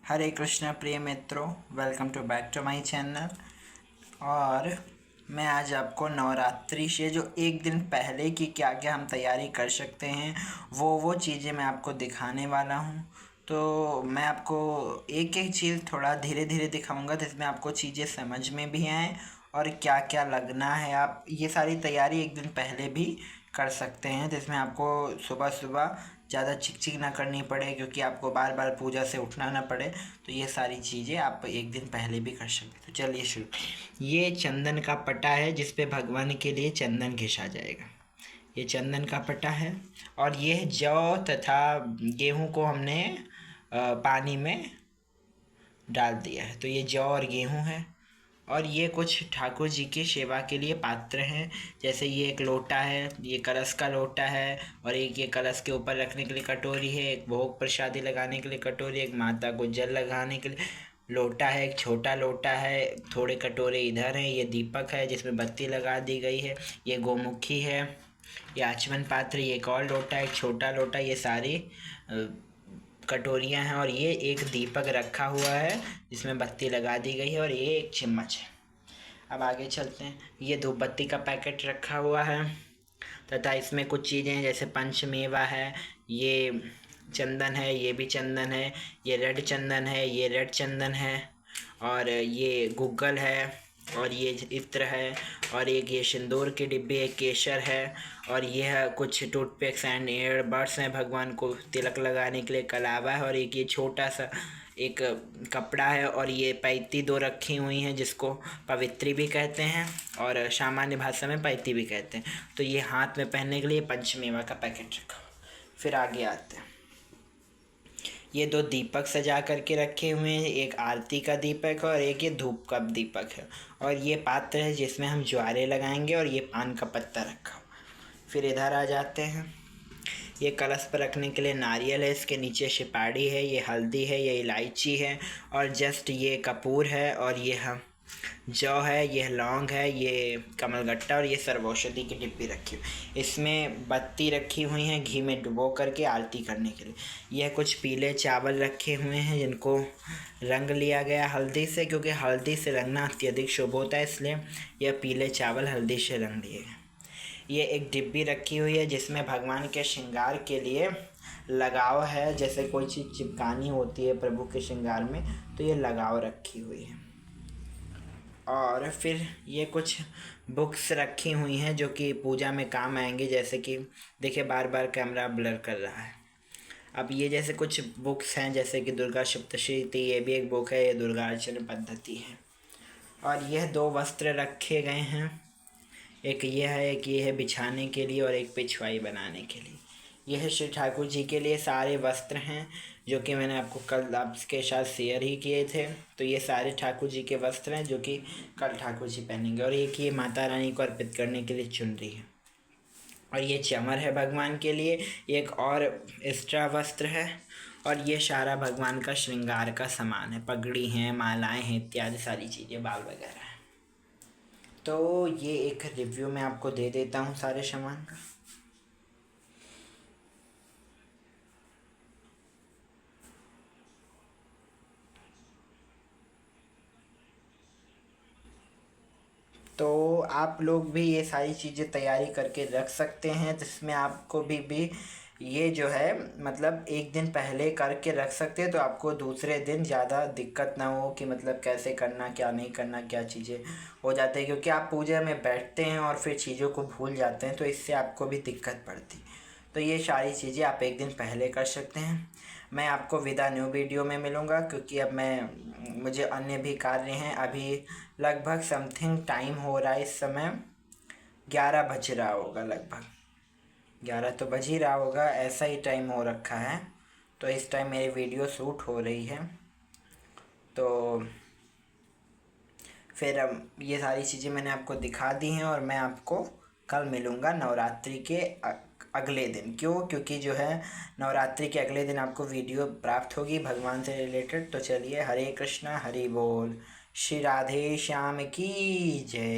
हरे कृष्णा प्रिय मित्रों, welcome to back to my channel. और मैं आज आपको नवरात्रि से जो एक दिन पहले की क्या क्या हम तैयारी कर सकते हैं वो चीज़ें मैं आपको दिखाने वाला हूँ। तो मैं आपको एक एक चीज़ थोड़ा धीरे धीरे दिखाऊंगा जिसमें आपको चीज़ें समझ में भी आएँ और क्या क्या लगना है। आप ये सारी तैयारी एक दिन पहले भी कर सकते हैं, जिसमें आपको सुबह सुबह ज़्यादा चिक ना करनी पड़े, क्योंकि आपको बार बार पूजा से उठना ना पड़े। तो ये सारी चीज़ें आप एक दिन पहले भी कर सकते हैं। तो चलिए शुरू। ये चंदन का पट्टा है जिस पे भगवान के लिए चंदन घिसा जाएगा। ये चंदन का पट्टा है और ये जौ तथा गेहूं को हमने पानी में डाल दिया है। तो ये जौ और गेहूं है। और ये कुछ ठाकुर जी की सेवा के लिए पात्र हैं, जैसे ये एक लोटा है, ये कलश का लोटा है, और एक ये कलश के ऊपर रखने के लिए कटोरी है, एक भोग प्रसादी लगाने के लिए कटोरी, एक माता को जल लगाने के लिए लोटा है, एक छोटा लोटा है, थोड़े कटोरे इधर हैं, ये दीपक है जिसमें बत्ती लगा दी गई है, ये गोमुखी है, ये आचमन पात्र, ये एक और लोटा, एक छोटा लोटा, ये सारी कटोरियाँ हैं। और ये एक दीपक रखा हुआ है जिसमें बत्ती लगा दी गई है, और ये एक चम्मच है। अब आगे चलते हैं। ये धूप बत्ती का पैकेट रखा हुआ है तथा इसमें कुछ चीज़ें हैं, जैसे पंचमेवा है, ये चंदन है, ये भी चंदन है, ये रेड चंदन है, ये रेड चंदन है, और ये गूगल है, और ये इत्र है, और एक ये सिंदूर के डिब्बे, एक केसर है, और यह कुछ टूथपिक्स एंड ईयरबड्स हैं भगवान को तिलक लगाने के लिए, कलावा है, और एक ये छोटा सा एक कपड़ा है, और ये पैती दो रखी हुई हैं जिसको पवित्री भी कहते हैं और सामान्य भाषा में पैती भी कहते हैं। तो ये हाथ में पहनने के लिए पंचमेवा का पैकेट रखा। फिर आगे आते हैं। ये दो दीपक सजा करके रखे हुए हैं, एक आरती का दीपक है और एक ये धूप का दीपक है, और ये पात्र है जिसमें हम ज्वारे लगाएंगे, और ये पान का पत्ता रखा हुआ। फिर इधर आ जाते हैं। ये कलश पर रखने के लिए नारियल है, इसके नीचे सुपारी है, ये हल्दी है, ये इलायची है, और जस्ट ये कपूर है, और ये जौ है, ये लौंग है, ये कमलगट्टा, और ये सर्वौषधि की डिब्बी रखी हुई। इसमें बत्ती रखी हुई हैं घी में डुबो करके आरती करने के लिए। यह कुछ पीले चावल रखे हुए हैं जिनको रंग लिया गया हल्दी से, क्योंकि हल्दी से रंगना अत्यधिक शुभ होता है, इसलिए यह पीले चावल हल्दी से रंग लिए गए। ये एक डिब्बी रखी हुई है जिसमें भगवान के श्रृंगार के लिए लगाव है, जैसे कोई चीज़ चिपकानी होती है प्रभु के श्रृंगार में, तो ये लगाव रखी हुई है। और फिर ये कुछ बुक्स रखी हुई हैं जो कि पूजा में काम आएंगे, जैसे कि देखिए बार बार कैमरा ब्लर कर रहा है। अब ये जैसे कुछ बुक्स हैं, जैसे कि दुर्गा सप्तशती, ये भी एक बुक है, ये दुर्गा अर्चन पद्धति है। और यह दो वस्त्र रखे गए हैं, एक ये है, एक ये है बिछाने के लिए, और एक पिछवाई बनाने के लिए। यह श्री ठाकुर जी के लिए सारे वस्त्र हैं जो कि मैंने आपको कल आपके साथ शेयर ही किए थे। तो ये सारे ठाकुर जी के वस्त्र हैं जो कि कल ठाकुर जी पहनेंगे। और एक ये माता रानी को अर्पित करने के लिए चुनरी है, और ये चमर है भगवान के लिए, एक और एक्स्ट्रा वस्त्र है, और ये सारा भगवान का श्रृंगार का सामान है, पगड़ी हैं, मालाएं हैं, इत्यादि सारी चीज़ें, बाल वगैरह है। तो ये एक रिव्यू मैं आपको दे देता हूँ सारे सामान का। तो आप लोग भी ये सारी चीज़ें तैयारी करके रख सकते हैं, जिसमें आपको भी ये जो है मतलब एक दिन पहले करके रख सकते हैं, तो आपको दूसरे दिन ज़्यादा दिक्कत ना हो कि मतलब कैसे करना, क्या नहीं करना, क्या चीज़ें हो जाते हैं, क्योंकि आप पूजा में बैठते हैं और फिर चीज़ों को भूल जाते हैं, तो इससे आपको भी दिक्कत पड़ती। तो ये सारी चीज़ें आप एक दिन पहले कर सकते हैं। मैं आपको विदा न्यू वीडियो में मिलूँगा, क्योंकि अब मुझे अन्य भी कार्य हैं। अभी लगभग समथिंग टाइम हो रहा है, इस समय 11 बज रहा होगा, लगभग 11 तो बज ही रहा होगा, ऐसा ही टाइम हो रखा है। तो इस टाइम मेरी वीडियो शूट हो रही है। तो फिर ये सारी चीज़ें मैंने आपको दिखा दी हैं, और मैं आपको कल मिलूँगा नवरात्रि के अगले दिन। क्योंकि जो है नवरात्रि के अगले दिन आपको वीडियो प्राप्त होगी भगवान से रिलेटेड। तो चलिए, हरे कृष्णा, हरि बोल, श्री राधे श्याम की जय।